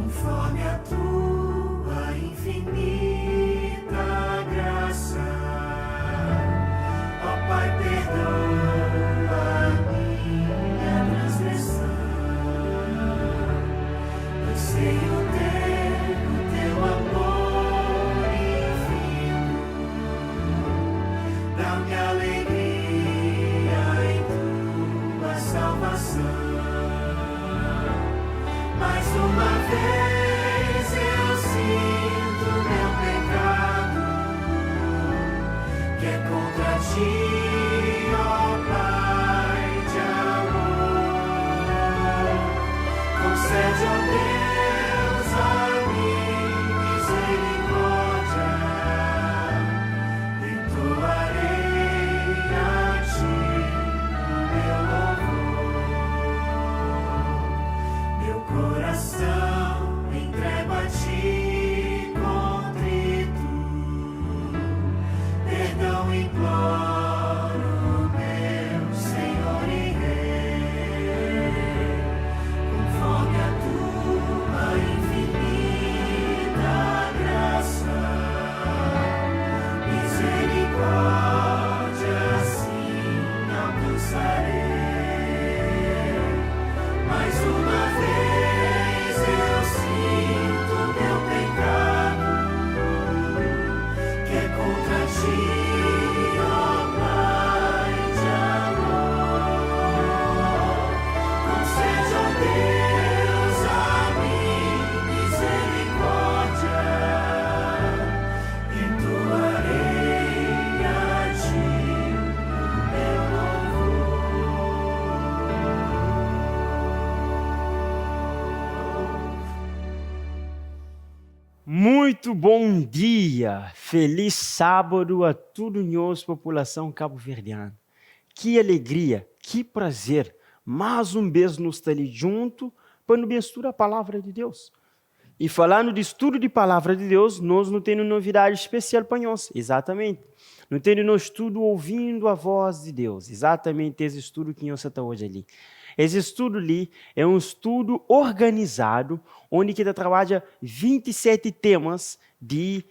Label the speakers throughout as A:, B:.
A: conforme a tua infinita graça. Ó Pai, perdoa minha transgressão. Eu sei o teu amor infinito. Dá-me alegria em tua salvação. Mais uma vez eu sinto meu pecado, que é contra ti, ó Pai de amor. Concede, ó Deus, a mim misericórdia, entoarei a ti o meu louvor. Meu coração entrego a ti contrito, perdão imploro, meu Senhor e Rei, conforme a tua infinita graça, misericórdia assim alcançarei. Mais uma vez eu sinto meu pecado, que é contra ti, ó Pai de amor. Concede, ó Deus, a mim misericórdia, entoarei a ti o meu louvor.
B: Muito bom dia, feliz sábado a toda nós, população cabo-verdiana. Que alegria, que prazer, mais um vez nos estar ali junto para nos estudar a palavra de Deus. E falando de estudo de palavra de Deus, nós não temos novidade especial para nós, exatamente. Não temos no estudo ouvindo a voz de Deus, exatamente esse estudo que nós está hoje ali. Esse estudo ali é um estudo organizado, onde que trabalha 27 temas de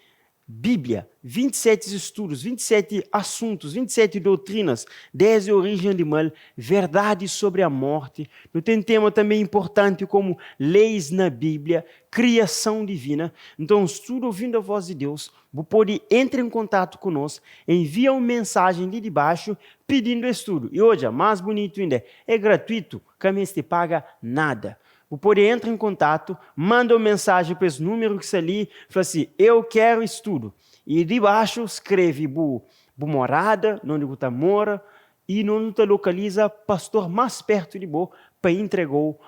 B: Bíblia, 27 estudos, 27 assuntos, 27 doutrinas, desde a origem do mal, verdade sobre a morte. Não tem tema também importante como leis na Bíblia, criação divina. Então, estudo ouvindo a voz de Deus, você pode entrar em contato conosco, envia uma mensagem ali de baixo pedindo estudo. E hoje, mais bonito ainda, é gratuito, também se paga nada. Você pode entrar em contato, manda uma mensagem para esse número que está ali, fala assim, eu quero estudo. E de baixo escreve a morada, onde você mora, e onde você localiza pastor mais perto de você para entregar o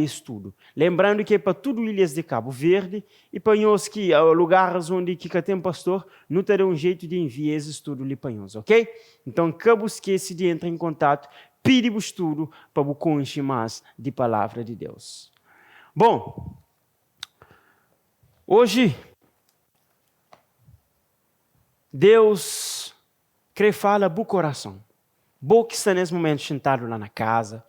B: estudo. Lembrando que é para tudo Ilhas de Cabo Verde, e para nós que lugares onde que tem pastor, não terá um jeito de enviar esse estudo ali para nós, ok? Então, não esqueça de entrar em contato, pede o estudo para você conhecer mais de palavra de Deus. Bom, hoje, Deus quer falar do coração. Boa que está nesse momento sentado lá na casa,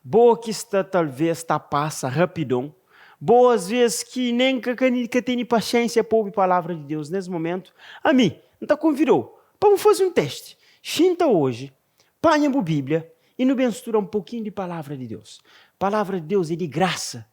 B: boa que está talvez passa rapidão, boa às vezes que nem que tem paciência para ouvir a palavra de Deus nesse momento. A mim, não convidou para fazer um teste. Senta hoje, panha a Bíblia e não mistura um pouquinho de palavra de Deus. Palavra de Deus é de graça.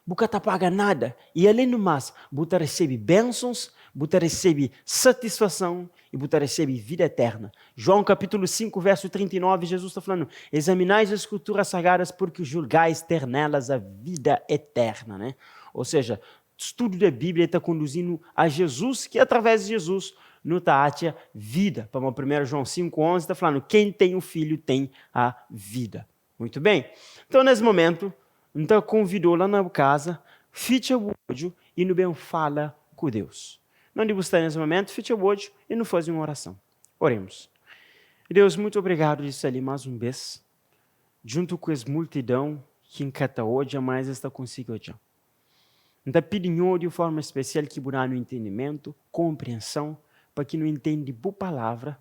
B: Você não paga nada. E além do mais, você recebe bênçãos, você recebe satisfação e você recebe vida eterna. João capítulo 5, verso 39, Jesus está falando, examinais as escrituras sagradas porque julgais ter nelas a vida eterna. Né? Ou seja, o estudo da Bíblia está conduzindo a Jesus, que através de Jesus nos dá vida. Para 1 João 5,11 está falando, quem tem o Filho tem a vida. Muito bem? Então, nesse momento, então convidou lá na casa, fecha o olho e no bem fala com Deus. Não devo estar nesse momento, fecha o olho e não faz uma oração. Oremos. Deus, muito obrigado de estar ali mais uma vez, junto com essa multidão que encata hoje, mas está consigo hoje. Então, pedimos de forma especial que burá no entendimento, compreensão, para que não entenda boa palavra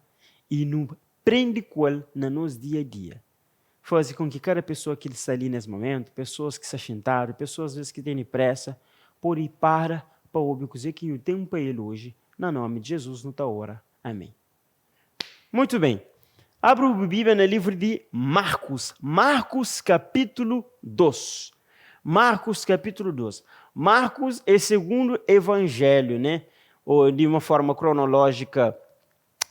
B: e não prende com ela no nosso dia a dia. Faz com que cada pessoa que está ali nesse momento, pessoas que se assentaram, pessoas às vezes que têm pressa, por ir para o dizer que eu tenho para ele hoje, no nome de Jesus, não está hora. Amém. Muito bem. Abra a Bíblia no livro de Marcos. Marcos, capítulo 2. Marcos, capítulo 2. Marcos é o segundo evangelho, né? Ou de uma forma cronológica,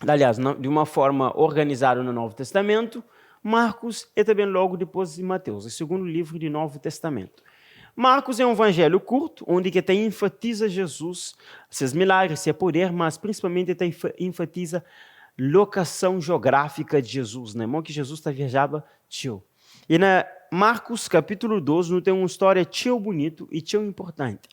B: aliás, de uma forma organizada no Novo Testamento. Marcos é também logo depois de Mateus, o segundo livro do Novo Testamento. Marcos é um evangelho curto, onde que enfatiza Jesus, seus milagres, seu poder, mas principalmente enfatiza locação geográfica de Jesus, né? Que Jesus viajava tio. E na Marcos capítulo 12, não tem uma história tão bonito e tão importante.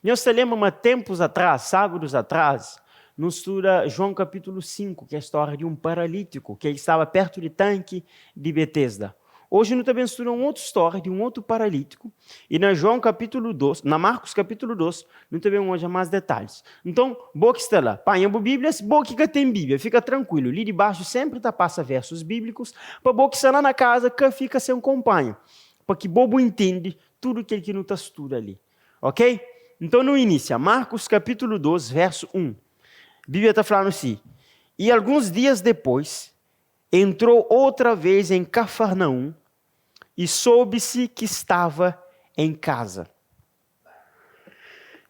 B: Nós se lembra, tempos atrás, sábados atrás, nos estuda João capítulo 5, que é a história de um paralítico, que ele estava perto do tanque de Betesda. Hoje nós também estudamos outra história de um outro paralítico, e na João capítulo 2, na Marcos capítulo 2, nós também hoje mais detalhes. Então, boa que está lá, panha a Bíblia, boa que tem Bíblia, fica tranquilo, ali debaixo sempre passa versos bíblicos, para boa que está lá na casa, que fica sem acompanha, para que bobo entende tudo aquilo que não está estuda ali, ok? Então, no início, Marcos capítulo 2, verso 1, a Bíblia está falando assim, e alguns dias depois, entrou outra vez em Cafarnaum e soube-se que estava em casa.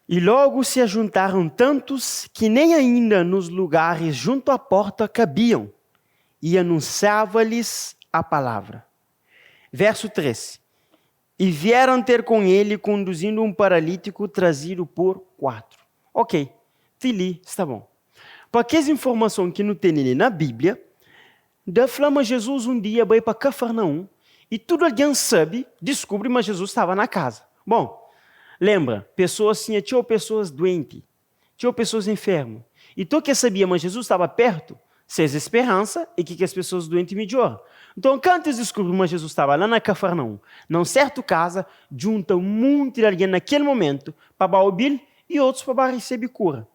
B: E logo se ajuntaram tantos que nem ainda nos lugares junto à porta cabiam, e anunciava-lhes a palavra. Verso 3. E vieram ter com ele, conduzindo um paralítico trazido por 4. Ok, Tili, está bom. Para que essa informação que não tem ali na Bíblia, da flama Jesus um dia veio para Cafarnaum e tudo alguém sabe, descobre, mas Jesus estava na casa. Bom, lembra, tinha pessoas doentes, tinha pessoas enfermas. E tu que sabia, mas Jesus estava perto, fez esperança e que as pessoas doentes melhoram. Então, quando eles descobriram, mas Jesus estava lá na Cafarnaum, numa certa casa, junta um monte de alguém naquele momento para baobil e outros para receber cura.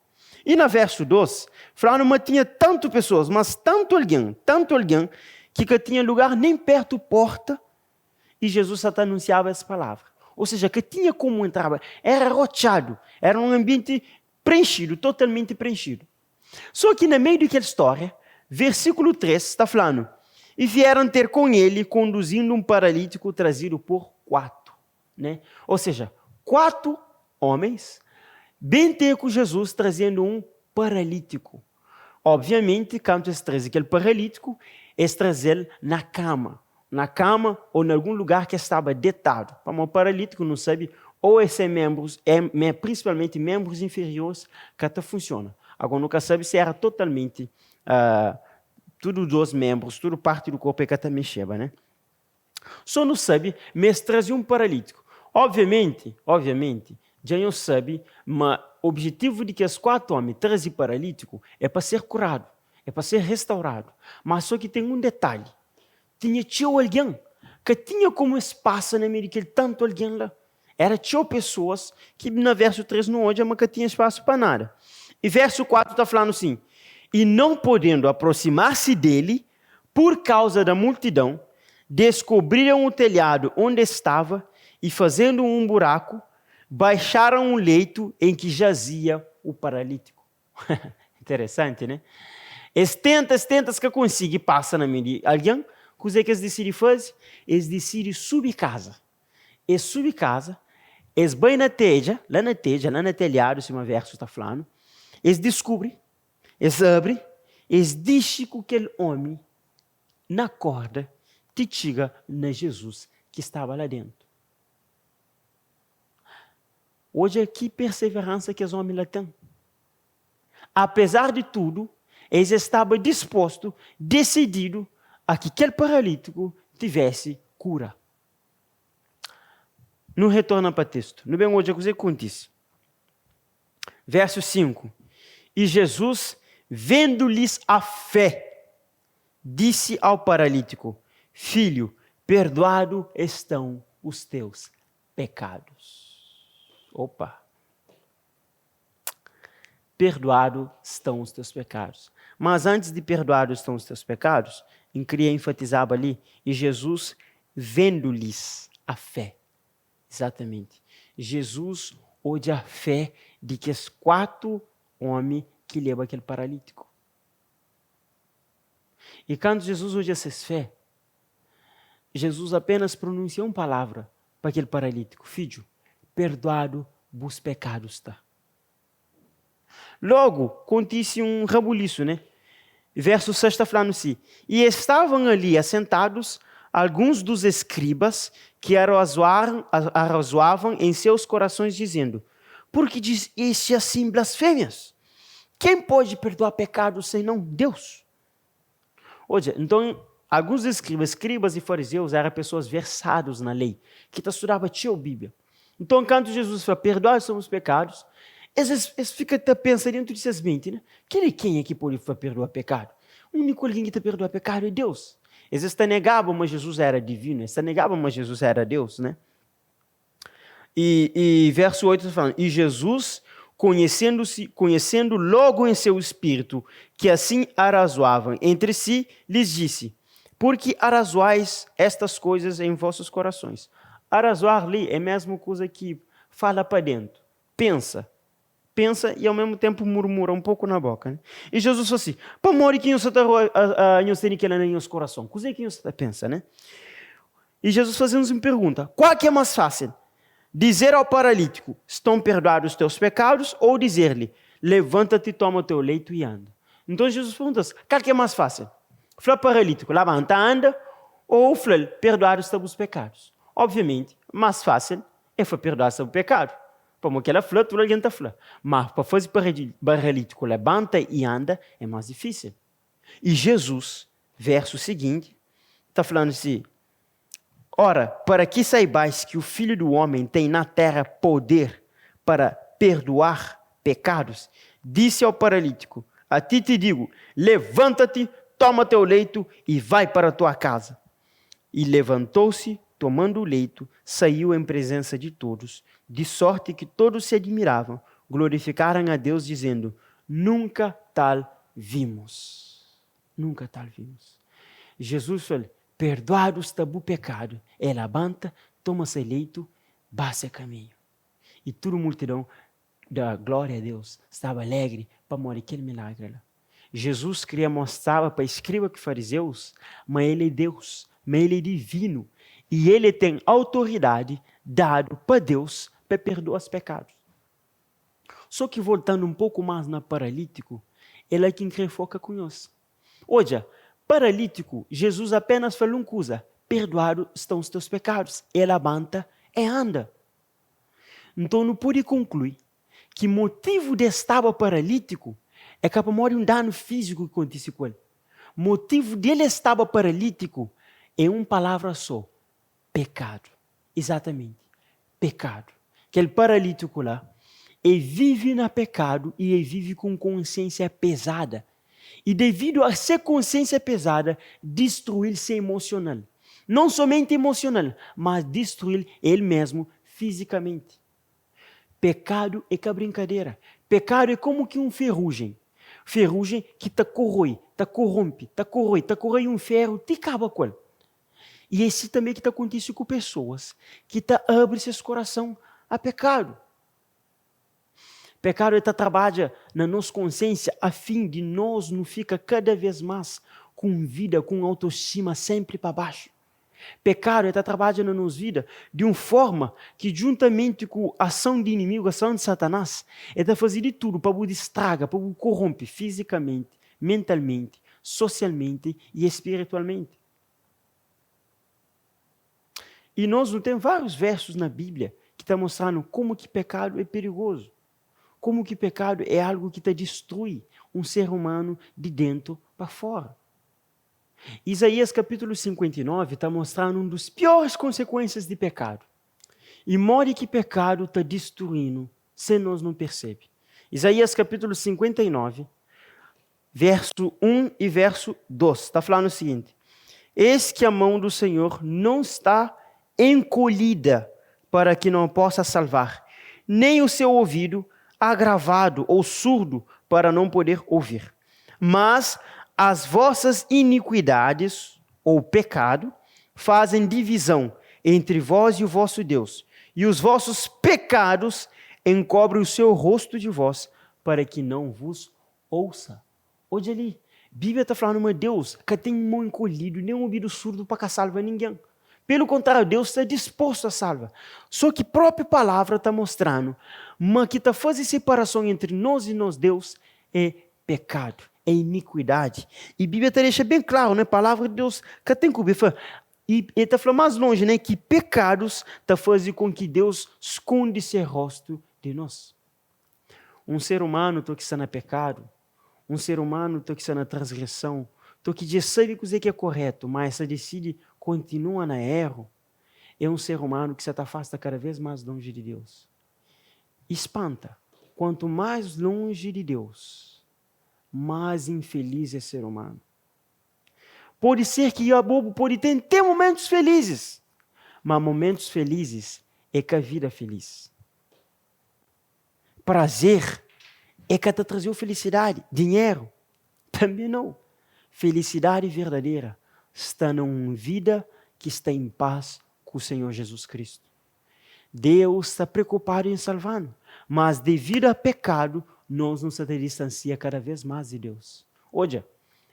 B: E no verso 2, falaram que tinha tanto pessoas, mas tanto alguém, que tinha lugar nem perto da porta, e Jesus até anunciava essa palavra. Ou seja, que tinha como entrar, era rodeado, era um ambiente preenchido, totalmente preenchido. Só que no meio daquela história, versículo 3 está falando, e vieram ter com ele, conduzindo um paralítico trazido por 4. Né? Ou seja, 4 homens, bem ter com Jesus trazendo um paralítico. Obviamente, quando eles trazem aquele paralítico, eles trazem na cama ou em algum lugar que estava deitado. Para um paralítico, não sabe, ou esses membros, principalmente membros inferiores, que até funciona. Agora, nunca sabe se era totalmente, tudo dos membros, tudo parte do corpo que até mexeva, né? Só não sabe, mas trazia um paralítico. Obviamente, já não sabe, mas o objetivo de que os 4 homens trazem paralítico é para ser curado, é para ser restaurado. Mas só que tem um detalhe. Tinha alguém que tinha como espaço na meio daquele tanto alguém lá. Tinha pessoas que no verso 3 não onde, mas que tinha espaço para nada. E verso 4 está falando assim, e não podendo aproximar-se dele, por causa da multidão, descobriram o telhado onde estava e fazendo um buraco, baixaram o leito em que jazia o paralítico. Interessante, né? Eles tentam que conseguem passar na mente de alguém, o que eles decidem fazer? Eles decidem subir casa. Eles subem casa, eles vão na telha, lá no telhado, se uma verso está falando, eles descobrem, eles abrem, eles dizem que aquele homem, na corda, te chega na Jesus que estava lá dentro. Hoje, que perseverança que os homens lá têm. Apesar de tudo, eles estavam dispostos, decididos, a que aquele paralítico tivesse cura. Não retorna para o texto. Não bem hoje, a coisa acontece. Verso 5. E Jesus, vendo-lhes a fé, disse ao paralítico, filho, perdoado estão os teus pecados. Opa! Perdoado estão os teus pecados. Mas antes de perdoado estão os teus pecados, eu queria enfatizar ali, e Jesus vendo-lhes a fé. Exatamente. Jesus Hoje a fé de que os 4 homens que levam aquele paralítico. E quando Jesus hoje fez fé, Jesus apenas pronunciou uma palavra para aquele paralítico: filho, perdoado vos pecados está. Logo, acontece um rebuliço, né? Verso 6 está falando assim: e estavam ali assentados alguns dos escribas que arrazoavam em seus corações, dizendo: por que diz este assim blasfêmias? Quem pode perdoar pecados senão Deus? Hoje, então, alguns escribas e fariseus eram pessoas versadas na lei, que estudavam a Bíblia. Então, quando Jesus fala, perdoar os pecados, eles ficam pensando dentro de suas mentes, né? Quem é que pode perdoar pecado? O único alguém que perdoa pecado é Deus. Eles negavam, mas Jesus era divino. Eles negavam, mas Jesus era Deus, né? E verso 8 está falando: e Jesus, conhecendo logo em seu espírito que assim arrazoavam entre si, lhes disse: por que arrazoais estas coisas em vossos corações? Arrazoar ali é a mesma coisa que fala para dentro. Pensa e ao mesmo tempo murmura um pouco na boca. Né? E Jesus falou assim: para morrer que você tem que em os corações. Coisa que você pensa, né? E Jesus fazendo uma pergunta: qual que é mais fácil? Dizer ao paralítico: estão perdoados os teus pecados, ou dizer-lhe: levanta-te, toma o teu leito e anda? Então Jesus pergunta: qual que é mais fácil? Falar paralítico: levanta, anda, ou falar: perdoar os teus pecados? Obviamente, mais fácil é perdoar os teus pecados. Como que ela fala, toda a gente fala. Mas para fazer paralítico levanta e anda, é mais difícil. E Jesus, verso seguinte, está falando assim: ora, para que saibais que o Filho do Homem tem na terra poder para perdoar pecados, disse ao paralítico: a ti te digo, levanta-te, toma teu leito e vai para a tua casa. E levantou-se, tomando o leito, saiu em presença de todos, de sorte que todos se admiravam, glorificaram a Deus, dizendo: nunca tal vimos. Nunca tal vimos. Jesus falou: perdoado está o pecado. Ele levanta, toma seu leito, baixa caminho. E toda a multidão da glória a Deus estava alegre para morrer aquele milagre lá. Jesus queria mostrar para escribas e fariseus, mas ele é Deus, mas ele é divino. E ele tem autoridade dado para Deus para perdoar os pecados. Só que voltando um pouco mais na paralítico, ele é quem foca conosco. Hoje, paralítico, Jesus apenas falou uma coisa: perdoados estão os teus pecados. Ele levanta e anda. Então, não pode concluir que o motivo de estar paralítico é que morre um dano físico que acontece com ele. O motivo dele estar paralítico é uma palavra só: pecado. Exatamente, pecado. Aquele paralítico lá, ele vive no pecado e ele vive com consciência pesada. E devido a ser consciência pesada, destruir-se emocional. Não somente emocional, mas destruir ele mesmo fisicamente. Pecado é que a brincadeira. Pecado é como que um ferrugem. Ferrugem que te corrói, te corrompe, te corrói um ferro, te acaba com ele. E esse também que acontece com pessoas que abrem seus coração a pecado. Pecado trabalha na nossa consciência a fim de nós não ficar cada vez mais com vida, com autoestima sempre para baixo. Pecado trabalha na nossa vida de uma forma que, juntamente com a ação de inimigo, a ação de Satanás, fazer de tudo para o estragar, para o corromper fisicamente, mentalmente, socialmente e espiritualmente. E nós temos vários versos na Bíblia que estão mostrando como que pecado é perigoso. Como que pecado é algo que destrói um ser humano de dentro para fora. Isaías capítulo 59 está mostrando uma das piores consequências de pecado. E morre que pecado está destruindo, se nós não percebemos. Isaías capítulo 59, verso 1 e verso 2, está falando o seguinte: eis que a mão do Senhor não está encolhida para que não possa salvar, nem o seu ouvido agravado ou surdo para não poder ouvir. Mas as vossas iniquidades, ou pecado, fazem divisão entre vós e o vosso Deus, e os vossos pecados encobre o seu rosto de vós, para que não vos ouça. Olha ali, a Bíblia está falando, mas Deus que tem mão encolhido, nem um ouvido surdo para que salva ninguém. Pelo contrário, Deus está disposto a salvar. Só que a própria palavra está mostrando, mas que está fazendo separação entre nós e nós, Deus, é pecado, é iniquidade. E a Bíblia deixa bem claro, né? A palavra de Deus que tem que ver. E ele está falando mais longe, né? Que pecados está fazendo com que Deus esconde seu rosto de nós. Um ser humano que está no pecado, um ser humano que está na transgressão, que já sabe o que é correto, mas se decide continua na erro, é um ser humano que se afasta cada vez mais longe de Deus. Espanta, quanto mais longe de Deus, mais infeliz é ser humano. Pode ser que o bobo pode ter momentos felizes, mas momentos felizes é que a vida é feliz. Prazer é que te trazeu felicidade. Dinheiro, também não. Felicidade verdadeira está numa vida que está em paz com o Senhor Jesus Cristo. Deus está preocupado em salvar, mas devido ao pecado, nós nos distanciamos cada vez mais de Deus. Olha,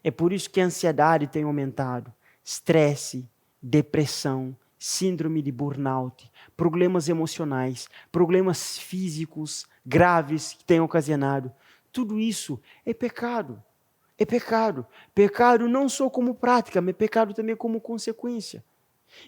B: é por isso que a ansiedade tem aumentado, estresse, depressão, síndrome de burnout, problemas emocionais, problemas físicos graves que têm ocasionado. Tudo isso é pecado. É pecado. Pecado não só como prática, mas pecado também como consequência.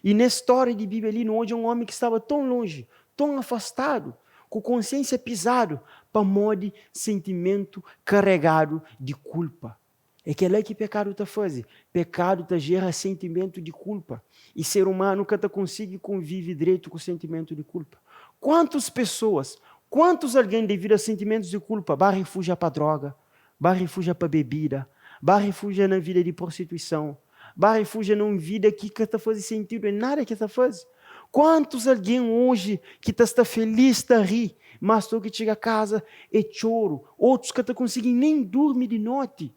B: E na história de Bíblia ali, onde um homem que estava tão longe, tão afastado, com consciência pisado, para morrer sentimento carregado de culpa. É que é que pecado está fazendo. Pecado está gera sentimento de culpa. E ser humano nunca consegue conviver direito com o sentimento de culpa. Quantas pessoas, quantos alguém devido a sentimentos de culpa, vai refugiar para droga, vai refugiar para bebida, vai refugiar na vida de prostituição, vai refugiar numa vida que está fazendo sentido em nada que está fazendo. Quantos alguém hoje que está feliz, está rir, mas que chega a casa é choro, outros que não conseguem nem dormir de noite.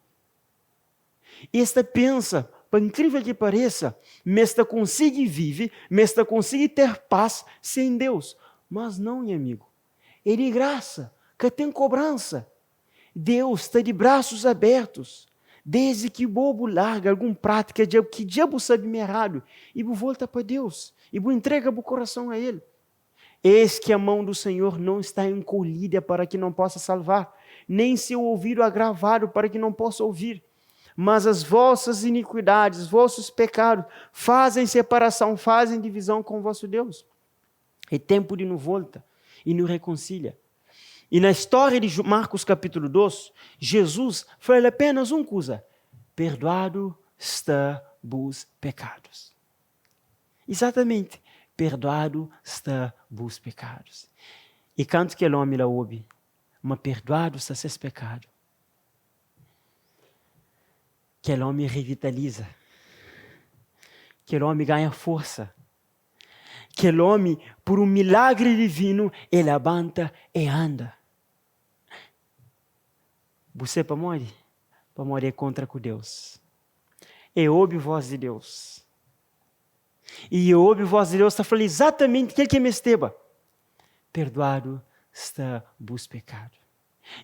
B: Esta pensa, por incrível que pareça, esta consegue viver, esta consegue ter paz sem Deus. Mas não, meu amigo, é de graça, que tem cobrança. Deus está de braços abertos, desde que o bobo larga alguma prática que o diabo sabe me errado, e volta para Deus, e entrega o coração a Ele. Eis que a mão do Senhor não está encolhida para que não possa salvar, nem seu ouvido agravado para que não possa ouvir. Mas as vossas iniquidades, os vossos pecados, fazem separação, fazem divisão com o vosso Deus. É tempo de nos volta e nos reconcilia. E na história de Marcos capítulo 2, Jesus fala apenas uma coisa: perdoado está vos pecados. Exatamente, perdoado está vos pecados. E canto que o homem lá ouve, mas perdoado está seus pecados. Que o homem revitaliza, que o homem ganha força, que o homem, por um milagre divino, ele levanta e anda. Você para morrer contra com Deus. E ouve a voz de Deus. E ouve a voz de Deus está falando exatamente aquilo que me esteva. Perdoado está vos pecado.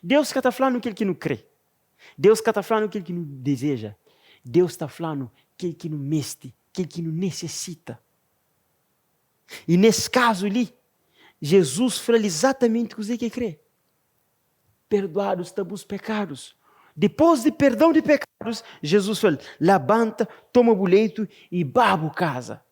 B: Deus que está falando aquilo que não crê. Deus que está falando aquilo que não deseja. Deus está falando aquilo que não meste, aquilo que não necessita. E nesse caso ali, Jesus fala exatamente o que crê. Perdoados estão os pecados. Depois de perdão de pecados, Jesus fala, levanta, toma o leito e baba casa.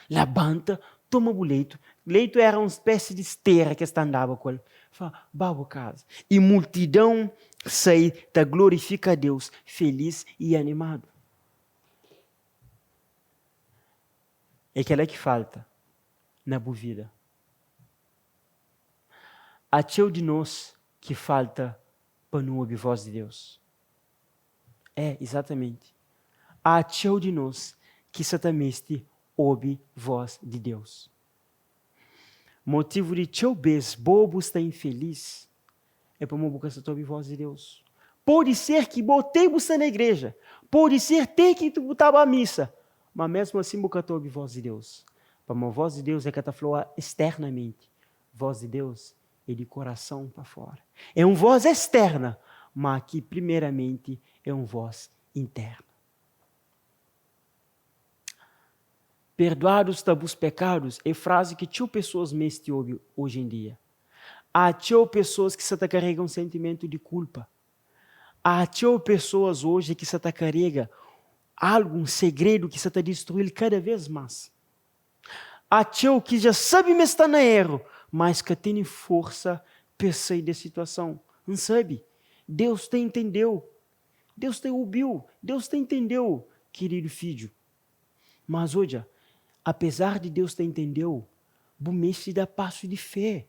B: Levanta, toma o leito. Leito era uma espécie de esteira que andava com ele. Fala, baba casa. E multidão sai, tá glorifica a Deus, feliz e animado. É aquela que falta na boa vida. Há teu de nós que falta para não ouvir a voz de Deus. É, exatamente. Há teu de nós que certamente ouve a voz de Deus. Motivo de teu vez bobo está infeliz é para uma boca ouvir a voz de Deus. Pode ser que botei você na igreja, pode ser ter que tu botava a missa, mas mesmo assim boca ouvir a voz de Deus. Para uma voz de Deus é que está falando externamente. Voz de Deus é de coração para fora. É uma voz externa, mas que primeiramente é uma voz interna. Perdoados tabus pecados é frase que tinha pessoas me ouvem hoje em dia. Há tinha pessoas que se carregam um sentimento de culpa. Há tinha pessoas hoje que se carregam algo, um segredo que se está destruindo cada vez mais. Há tinha que já sabe que está na erro, mas que tem força para sair da situação. Não sabe? Deus te entendeu. Deus te ouviu. Deus te entendeu, querido filho. Mas hoje, apesar de Deus te entendeu, o mês te dá passo de fé.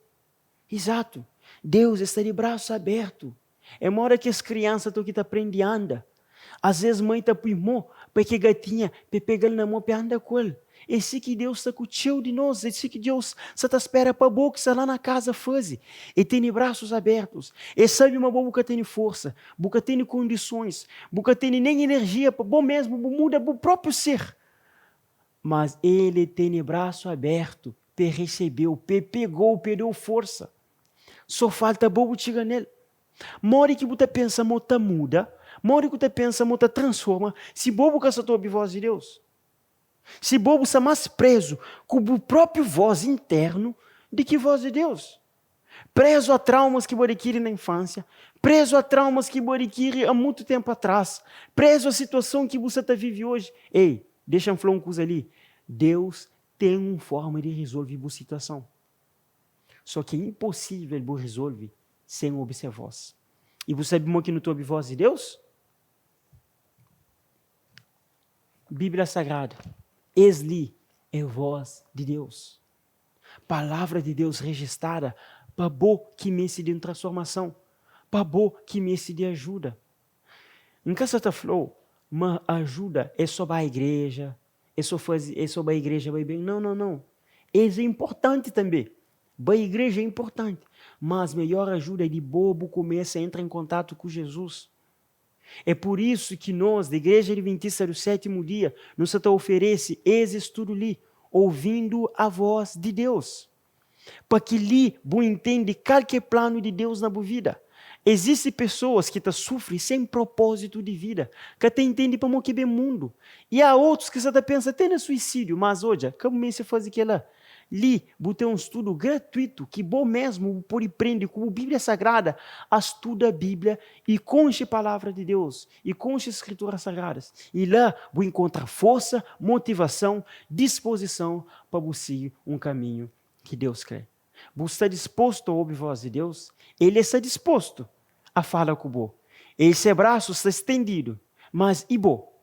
B: Exato. Deus está de braço aberto. É uma hora que as crianças estão aqui aprendendo a andar. Às vezes mãe está primou, porque gatinha, para pegar na mão, para andar com ele. Esse que Deus está cuidando de nós, esse que Deus está espera para a boca, está lá na casa fazer. E tem braços abertos. E sabe uma boca tem força, boca tem condições, boca tem nem energia, para bom mesmo, muda o próprio ser. Mas ele tem braço aberto, recebeu, pegou, perdeu força. Só falta bobo chegar nele. Mora que você pensa, mota muda. Mora que você pensa, mota transforma. Se bobo que só ouve voz de Deus. Se bobo está mais preso com o próprio voz interno do que voz de Deus. Preso a traumas que você adquire na infância. Preso a traumas que você adquire há muito tempo atrás. Preso a situação que você está vivendo hoje. Ei, deixa eu falar uma coisa ali. Deus tem uma forma de resolver a situação. Só que é impossível ele resolver sem ouvir sua voz. E você sabe que não ouve a voz de Deus? Bíblia Sagrada. Esli é a voz de Deus. Palavra de Deus registrada para bo que me de transformação. Para bo que me de ajuda. Em casa está falou, mas ajuda é só para a igreja, é só para a igreja vai bem. Não. Isso é importante também. A igreja é importante, mas melhor ajuda é de bobo começa a entrar em contato com Jesus. É por isso que nós, da Igreja Adventista do Sétimo Dia, nos oferece esse estudo ali, ouvindo a voz de Deus. Para que ali, você entende qualquer plano de Deus na sua vida. Existem pessoas que sofrem sem propósito de vida, que até entendem para o que é o mundo. E há outros que você pensam até no suicídio, mas hoje, como você faz aquilo? Ali, você um estudo gratuito, que bom mesmo pode aprender com a Bíblia Sagrada, estuda a Bíblia e conche a palavra de Deus, e conche as escrituras sagradas. E lá, você encontra força, motivação, disposição para você seguir um caminho que Deus quer. Você está disposto a ouvir a voz de Deus? Ele está disposto a falar com você. Esse braço está estendido, mas e bo?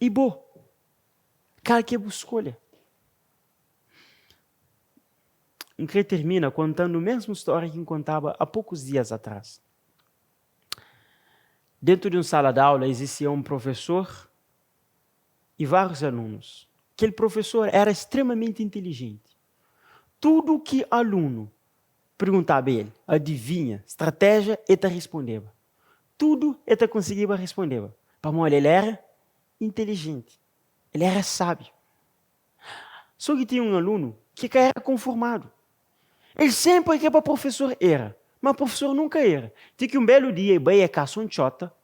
B: E bo? Cara, que escolha. Em que termina contando a mesma história que contava há poucos dias atrás. Dentro de uma sala de aula existia um professor e vários alunos. Aquele professor era extremamente inteligente. Tudo que aluno perguntava a ele, adivinha, estratégia, ele respondeva. Tudo ele conseguia responder. Para mim, ele era inteligente. Ele era sábio. Só que tinha um aluno que era conformado. Ele sempre que para o professor era, mas o professor nunca era. Tinha que um belo dia, ele ia caçar um chota,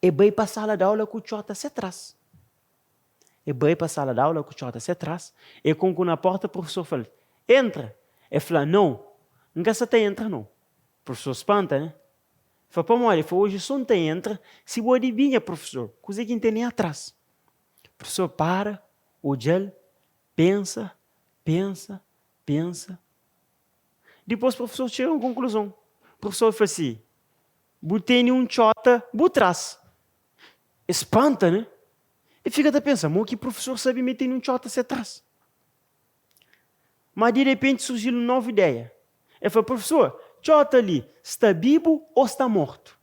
B: e ia para a sala de aula com o chota se atrás. Ele ia para a sala de aula com o chota se atrás, e com na porta o professor falou, entra. Ele falou, não você tem entra não. O professor espanta, né? Ele falou, olha, hoje só não tem entra, se você adivinha, professor, coisa que não tem nem atrás. O professor para, olha, pensa. Depois o professor chega a uma conclusão. O professor fala assim, botei um chota, atrás. Espanta, né? E fica até pensando, que professor sabe meter um chota se atrás? Mas de repente surgiu uma nova ideia. Ele falou, professor, chota ali, está vivo ou está morto?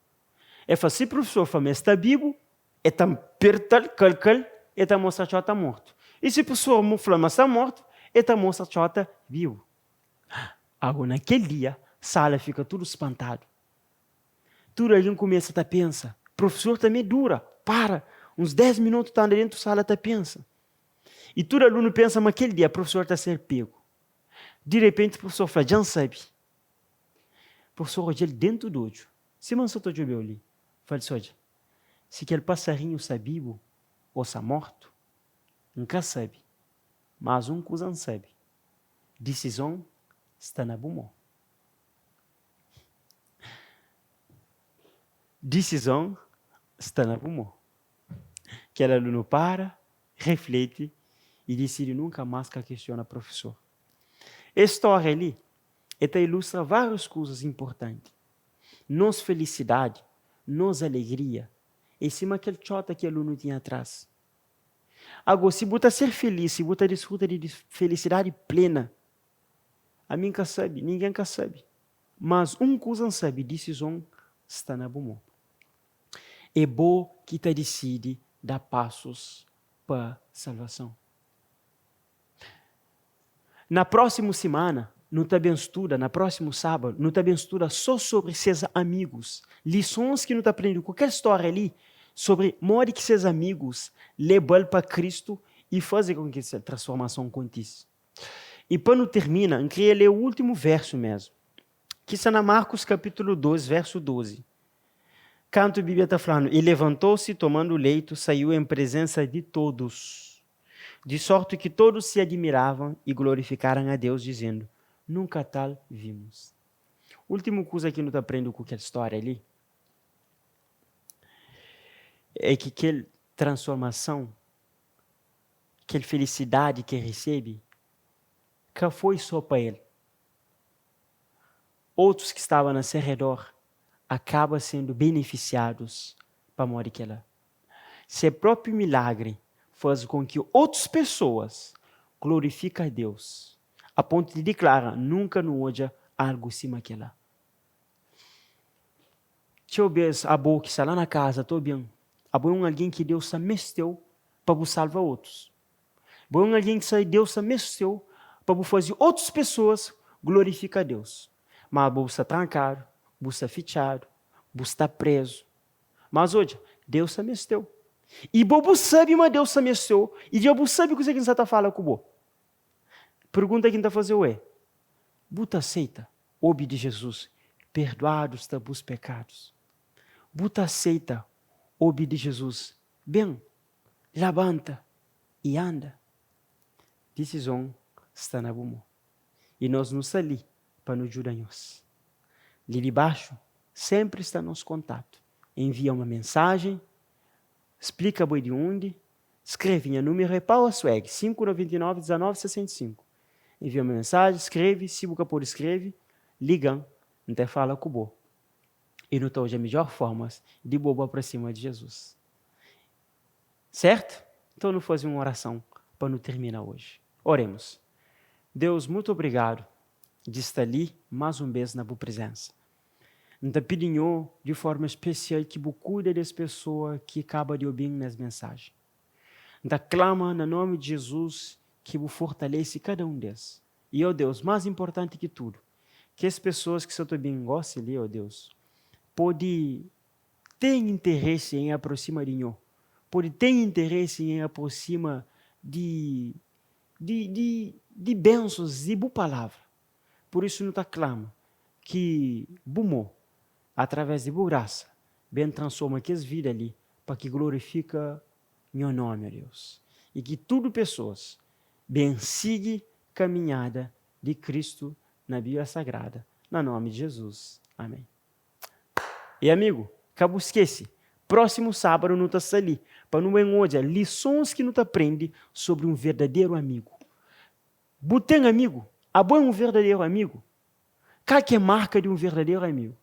B: Ele falou, se professor fala, está vivo, está perto, calcal, ele está mostrando chota morto. E se professor fala, mas está morto, ele está mostrando chota vivo. Agora, naquele dia, a sala fica tudo espantado. Tudo alguém começa a pensar. O professor também dura, para. Uns 10 minutos está dentro da sala, pensa. E todo aluno pensa, mas aquele dia o professor está sendo pego. De repente, o professor fala, já sabe. O professor olha ele dentro do olho. Se man só de olho ali. Fala assim, olha, se aquele passarinho está vivo ou está morto, nunca sabe. Mas um coisa não sabe. Decisão está na bumó. Decisão está na bumó. Aquele aluno para, reflete e decide nunca mais que questiona o professor. A história ali, ela ilustra várias coisas importantes. Nossa felicidade, nossa alegria, em cima daquele chota que o aluno tinha atrás. Agora, se você ser feliz, se você desfruta de felicidade plena, a mim que sabe, ninguém que sabe. Mas coisa sabe, decisão está na bumó. É bom que te decide dar passos para a salvação. Na próxima semana, não também estuda, na próximo sábado, não também estuda só sobre seus amigos. Lições que não está aprendendo, qualquer história ali, sobre modo que seus amigos levam para Cristo e fazem com que essa transformação aconteça. E para não terminar, eu queria ler o último verso mesmo, que está na Marcos capítulo 2, verso 12. Canto a Bíblia está falando, e levantou-se, tomando o leito, saiu em presença de todos, de sorte que todos se admiravam e glorificaram a Deus, dizendo, nunca tal vimos. Última coisa que nós aprendemos com aquela história ali, é que aquela transformação, aquela felicidade que recebe, que foi só para ele. Outros que estavam ao seu redor acabam sendo beneficiados para morrer que ela. Seu próprio milagre faz com que outras pessoas glorifiquem a Deus, a ponto de declarar, nunca não hoje algo acima daquela. Deixa eu ver a boa que está lá na casa, estou bem. A boa alguém que Deus se mexeu para salvar outros. Boa alguém que Deus se mexeu para fazer outras pessoas glorificar a Deus. Mas a boa está trancado, boa está fichado, boa está preso. Mas hoje, Deus se mexeu. E bobo sabe, mas Deus se mexeu. E Deus sabe o que você está falando com o bobo. Pergunta quem está fazendo é, você aceita, ouve de Jesus, perdoados estão os pecados. Você aceita, ouve de Jesus, bem, levanta e anda. Decisão está na bumó. E nós não estamos ali para nos ajudar-nos. Ali de baixo, sempre está nosso contato. Envia uma mensagem, explica boi de onde, escreve em número e pau a swag, 599-1965. Envia uma mensagem, escreve, se você por escreve, liga, até fala com o bo. E não está hoje a melhor forma de bobo para cima de Jesus. Certo? Então, não fazer uma oração para não terminar hoje. Oremos. Deus, muito obrigado de estar ali mais uma vez na tua presença. Não te pedinho de forma especial que você cuide das pessoas que acabam de ouvir nas mensagens. Não te clama no nome de Jesus que você fortalece cada um deles. E, ó Deus, mais importante que tudo, que as pessoas que só te bem gostam ali, ó Deus, pode ter interesse em aproximar de nós, pode ter interesse em aproximar de bênçãos, de boa palavra. Por isso, não te clama que bumô, através de boa graça, bem transforma aquelas vidas ali, para que glorifica meu nome, ó Deus. E que tudo pessoas bem siga caminhada de Cristo na Bíblia Sagrada. No nome de Jesus. Amém. E amigo, acabou esquece. Próximo sábado não está ali. Para não encontrar lições que não te aprende sobre um verdadeiro amigo. Botém amigo. A boa é um verdadeiro amigo. Qual que é a marca de um verdadeiro amigo?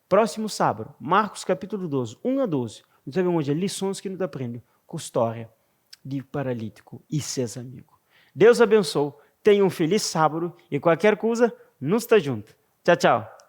B: Próximo sábado, Marcos capítulo 12, 1 a 12. Não sabemos onde lições que não te aprende com a história de paralítico e seus amigos. Deus abençoe. Tenha um feliz sábado e qualquer coisa, nos está junto. Tchau, tchau.